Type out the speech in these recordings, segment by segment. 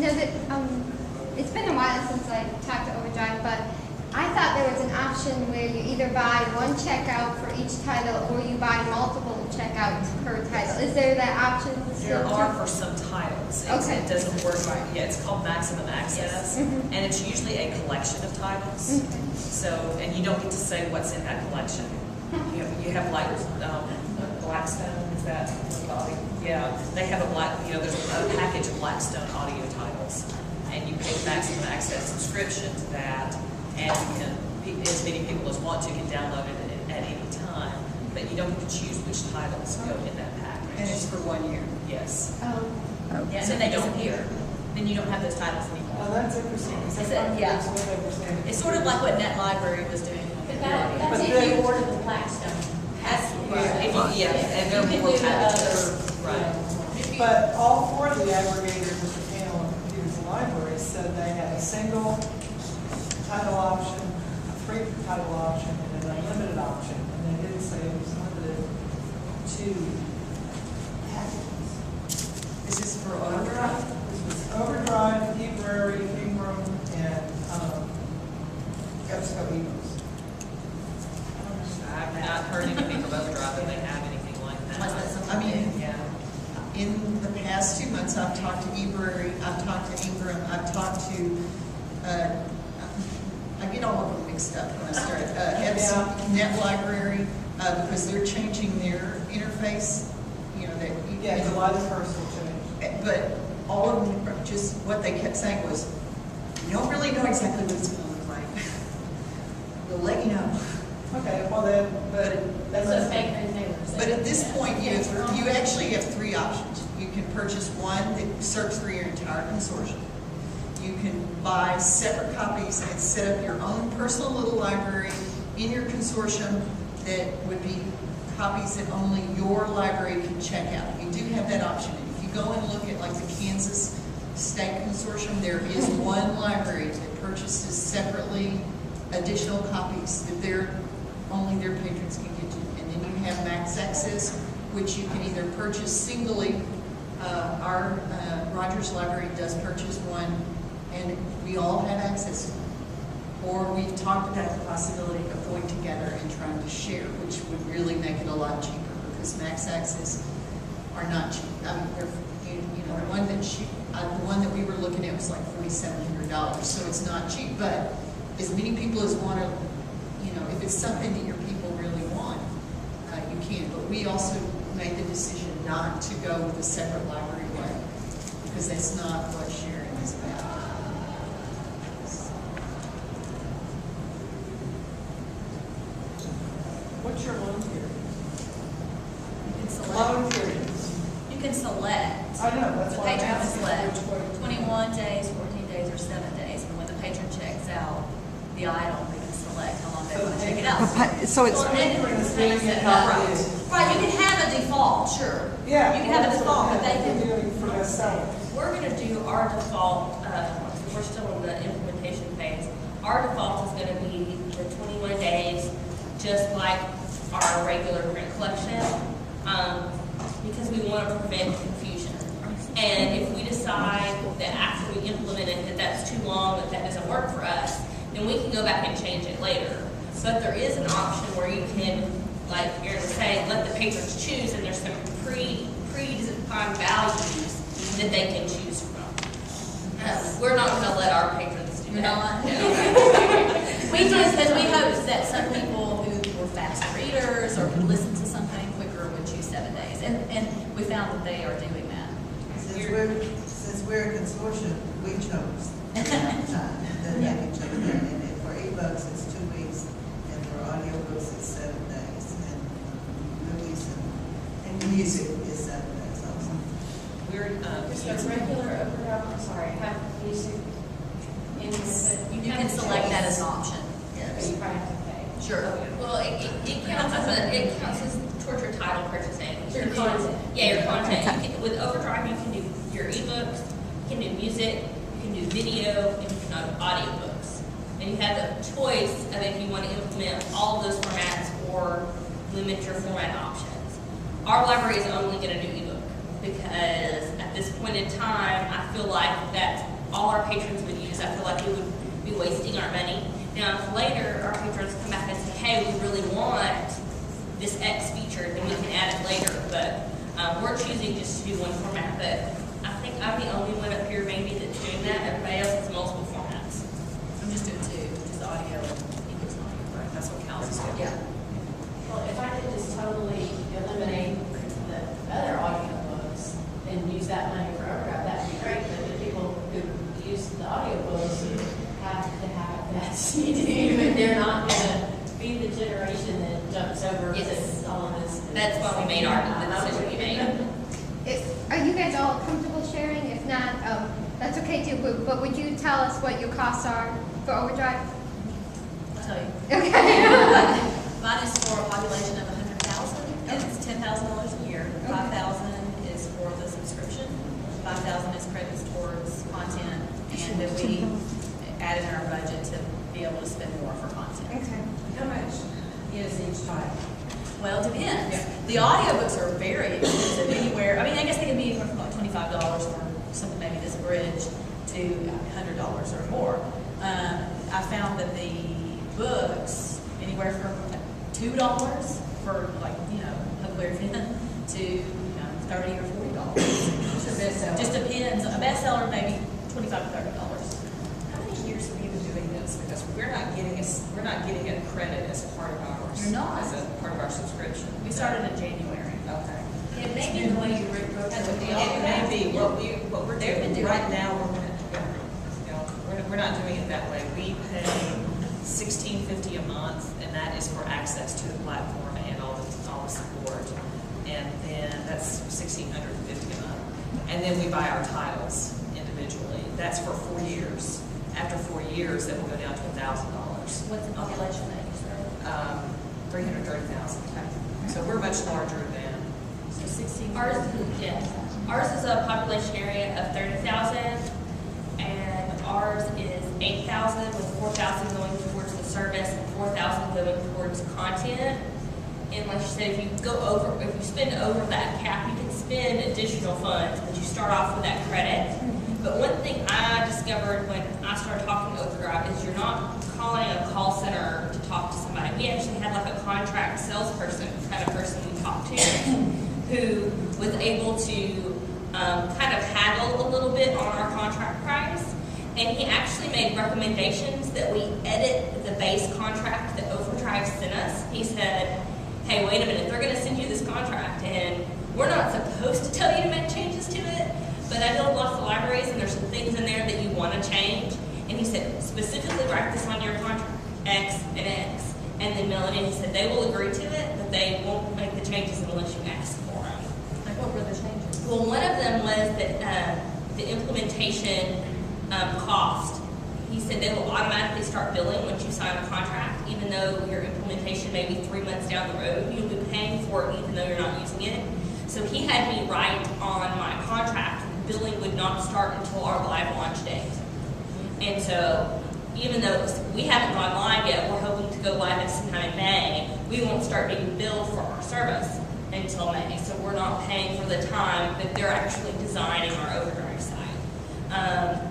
know that it's been a while since I talked to Overdrive, but I thought there was an option where you either buy one checkout for each title or you buy multiple checkouts per title. Is there that option still? There are for some titles. Okay. It doesn't work right. Yeah, it's called maximum access, and it's usually a collection of titles. Okay. So, and you don't get to say what's in that collection. You have like Blackstone. Is that body? Yeah, they have there's a package of Blackstone audio titles, and you pay maximum access subscription to that. And you can, as many people as want to can download it at any time, but you don't get to choose which titles go in that package. And it's for 1 year. Yes. Oh. Yeah, so they disappear. Then you don't have those titles Oh, anymore. that's interesting. Yeah. Yeah. It's sort of like what Net Library was doing. That's if you order the Blackstone. And there are more packages. Right. But all four of the aggregators at the panel of computers and libraries said they had a single title option, a free title option, and an unlimited option. And they didn't say it was limited to packages. This is for Overdrive? This was Overdrive, eBrary, Ingram, and EBSCO eBooks. I've not heard anything from Overdrive that they have anything like that. I mean, Yeah. in the past 2 months, I've talked to eBrary, I've talked to Ingram, I've talked to, I get all of them mixed up when I start. Net Library, because they're changing their interface, Yeah, July the 1st will change. But all of them, just what they kept saying was, we don't really know exactly what it's going to look like. We'll let you know. Okay, well then, but That's what Baker and Taylor said. But at this point, you actually have three options. You can purchase one that serves for your entire consortium. You can buy separate copies and set up your own personal little library in your consortium that would be copies that only your library can check out. You do have that option. And if you go and look at like the Kansas State Consortium, there is one library that purchases separately additional copies that only their patrons can get to. And then you have Max Access, which you can either purchase singly. Our Rogers Library does purchase one, and we all have access to them. Or we've talked about the possibility of going together and trying to share, which would really make it a lot cheaper, because Max Access are not cheap. I mean, they're, the one that we were looking at was like $4,700, so it's not cheap. But as many people as want to, if it's something that your people really want, you can. But we also made the decision not to go with a separate library way, because that's not what sharing is about. what's your loan period? You can select. Loan periods. You can select. I know, that's The why I'm patron can asking select which way. 21 days, 14 days, or 7 days. And when the patron checks out the item, they can select how long they So want to the check it patron- out. So it's, So then- Patron is doing it how it is. Right, you can have a default, sure. Yeah. You can have a default, but they can. Doing for bestsellers. We're gonna do our default, we're still in the implementation phase. Our default is gonna be the 21 days, just like our regular print collection, because we want to prevent confusion. And if we decide that after we implement it that that's too long, that doesn't work for us, then we can go back and change it later. But there is an option where you can, like Erin was saying, let the patrons choose, and there's some predefined values that they can choose from. We're not going to let our patrons do You're that. not? No. We just, because we hope that some people who were fast readers or could listen to something quicker would choose 7 days. And we found that they are doing that. Since we're a consortium, we chose the amount of time that they can check it out. And for ebooks, it's 2 weeks, and for audiobooks, it's 7 days. And movies and music is 7 days also. We're, Just a regular overdraft, I'm sorry, have music in it. You can select that as an option. But you probably have to pay. Sure. Well, it counts as towards your title purchasing. Your content. Yeah, your content. With Overdrive, you can do your ebooks, you can do music, you can do video, and you can do audiobooks. And you have the choice of if you want to implement all of those formats or limit your format options. Our library is only going to do ebook because at at this point in time, I feel like that's all our patrons would use. I feel like we would be wasting our money. Now, if later our patrons come back and say, hey, we really want this X feature, then we can add it later. But we're choosing just to do one format. But I think I'm the only one up here maybe that's doing that. Everybody else has multiple formats. I'm just doing two, just audio and English audio. Right, that's what counts as good. Yeah. Well, if I could just totally eliminate the other audiobooks and use that money for overdraft, that'd be great. But the people who use the audiobooks have to have that CD, and they're not gonna be the generation that jumps over Yes. to all of this. That's why we made the decision we made. Are you guys all comfortable sharing? If not, that's okay too, but would you tell us what your costs are for overdrive? I'll tell you. Okay. Mine is for a population of 100,000, and it's $10,000 a year. 5,000 is for the subscription. 5,000 is credits towards content, and then we added in our budget to be able to spend more for content. Okay. How much is each title? Well, it depends. The audiobooks are very expensive anywhere. I mean, I guess they can be from like $25 or something, maybe this bridge, to $100 or more. I found that the books, anywhere from $2 for like, Huckleberry Finn to, $30 or $40. What's a bestseller? Just depends. A bestseller, maybe $25 to $30. How many years have you been doing this? Because we're not getting a credit as part of ours. You're not. As a part of our subscription. We started in January. Okay. It may be the way you wrote That's what the the It may be what we're They've been doing doing right it. now. We're not doing it that way. We pay $16.50 a month, and that is for access to the platform and all the support. And then that's $1,650 a month. And then we buy our titles individually. That's for 4 years. After 4 years, that will go down to $1,000. What's the population that you started? 330,000. So we're much larger than. So 16. Ours is a population area of 30,000, and ours is 8,000 with 4,000 going towards the service and 4,000 going towards content. And like you said, if you spend over that cap, you can spend additional funds, but you start off with that credit. But one thing I discovered when I started talking to Overdrive is you're not calling a call center to talk to somebody. We actually had like a contract salesperson kind of person we talked to who was able to kind of haggle a little bit on our contract price. And he actually made recommendations that we edit the base contract that Overdrive sent us. He said, hey, wait a minute, they're going to send you this contract, and we're not supposed to tell you to make changes to it, but I know lots of libraries, and there's some things in there that you want to change. And he said, specifically write this on your contract, X and X, and then mail it in. He said they will agree to it, but they won't make the changes unless you ask for them. Like, what were the changes? Well, one of them was that the implementation cost. He said they will automatically start billing once you sign a contract, even though your implementation may be 3 months down the road. You'll be paying for it even though you're not using it. So he had me write on my contract billing would not start until our live launch date. And so even though we haven't gone live yet, we're hoping to go live at sometime in May, we won't start being billed for our service until May. So we're not paying for the time that they're actually designing our Overdrive site.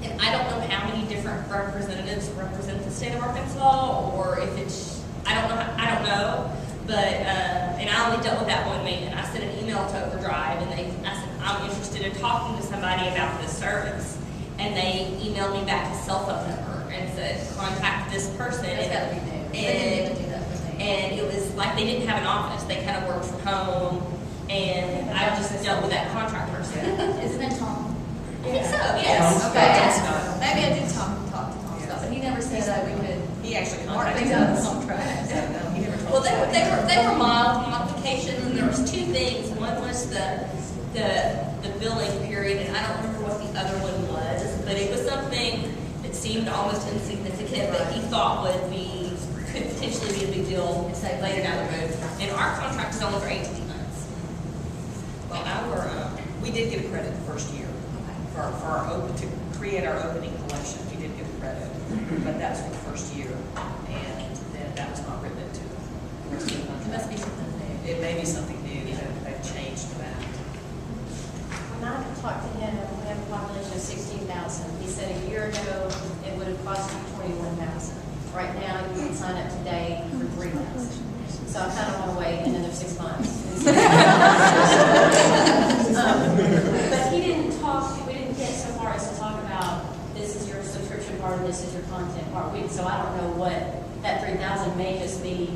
And I don't know how many different representatives represent the state of Arkansas, or if it's, I don't know, but, and I only dealt with that one man. I sent an email to Overdrive, and I said, I'm interested in talking to somebody about this service. And they emailed me back his cell phone number and said, contact this person. That's gotta be new. They didn't even do that for me. And it was like they didn't have an office. They kind of worked from home, and I just dealt with that contract person. Isn't it Tom? I think so, yes. Okay, Yes. maybe I did talk to Tom Scott, but he never said that we could He actually mark contacted things out of us. the contract. So, no, he never Well, told us. they were mild modifications, and there was two things. One was the billing period, and I don't remember what the other one was, but it was something that seemed almost insignificant that he thought could potentially be a big deal later down the road. And our contract is only for 18 months. Well, we did get a credit the first year for to create our opening collection. We did get a credit, but that was for the first year, and then that was not written into the rest of the It contract. must be something new. It may be something new that they've changed that. How when I talked to him, we have a population of 16,000. He said a year ago, it would have cost you 21,000. Right now, you can sign up today for 3,000. So I kind of want to wait another 6 months. But he didn't talk, we didn't get so far as to talk about, this is your subscription part, and this is your content part. So I don't know what, that 3,000 may just be,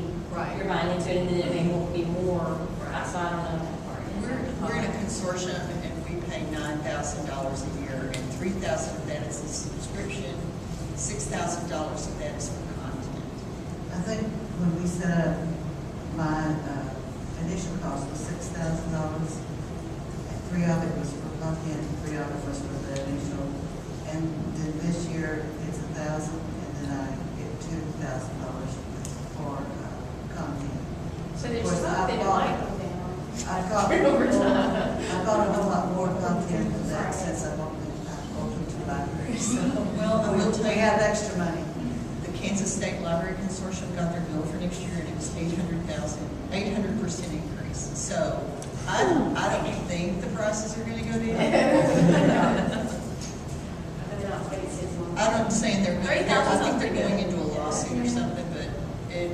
you're buying into it, and then it may be more. So I don't know that part. We're in a consortium and we pay $9,000 a year, and $3,000 of that is a subscription, $6,000 of that is for content. I think when we set up, my initial cost was $6,000. Three of it was for content, three of it was for the initial. And then this year, it's $1,000, and then I get $2,000 for content. So there's Of course, something like them. I got a whole lot more content than that since I've opened two libraries. Well, I will tell We you, have extra money. the Kansas State Library Consortium got their bill for next year, and it was 800% increase. So I don't think the prices are going to go down. I'm not saying they're going to, I think they're going into a lawsuit or something, but it,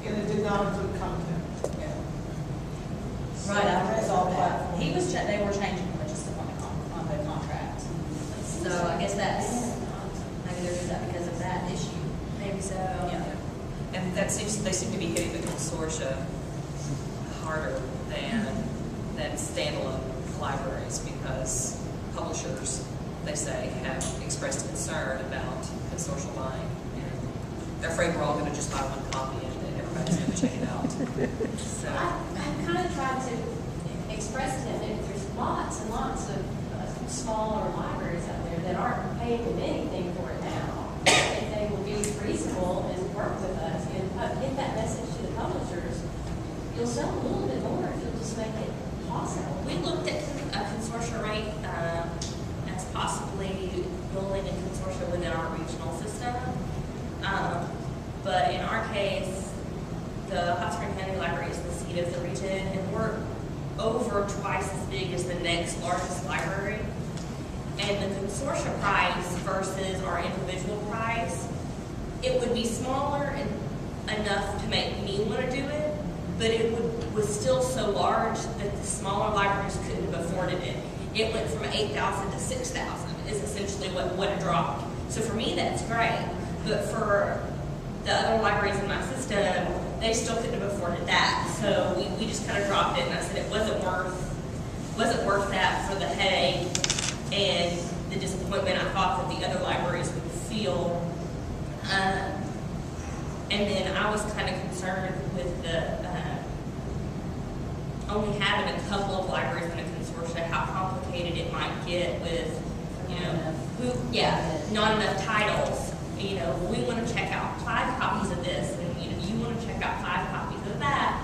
And it did not include content. yeah. Right, I read all that. He was, they were changing the just on the contract. So I guess that's, maybe there's that because of that issue. Maybe so. Yeah. And that seems, they seem to be hitting the consortia harder than standalone libraries, because publishers, they say, have expressed concern about consortial buying. And they're afraid we're all going to just buy one copy and then everybody's going to check it out. So, I've kind of tried to express to him that there's lots and lots of smaller libraries out there that aren't paying them anything for it now. If they will be reasonable and work with us and get that message to the publishers, you'll sell a little bit more if you'll just make it possible. We looked at a consortia rate as possibly building a consortia within our regional system. But in our case, the Hot Spring County Library is the seat of the region, and we're over twice as big as the next largest library. And the consortia price versus our individual price, it would be smaller and enough to make me want to do it, but it was still so large that the smaller libraries couldn't have afforded it. It went from 8,000 to 6,000 is essentially what it dropped. So for me, that's great. But for the other libraries in my system, they still couldn't have afforded that. So we just kind of dropped it, and I said it wasn't worth that for the headache and the disappointment I thought that the other libraries would feel. And then I was kind of concerned with the only having a couple of libraries in a consortia, how complicated it might get with, not enough titles. We want to check out 5 copies of this, and you want to check out 5 copies of that,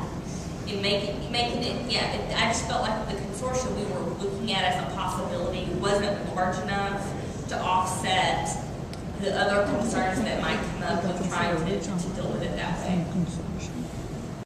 and I just felt like the consortia we were looking at as a possibility wasn't large enough to offset the other concerns that might come up with trying to deal with it that way.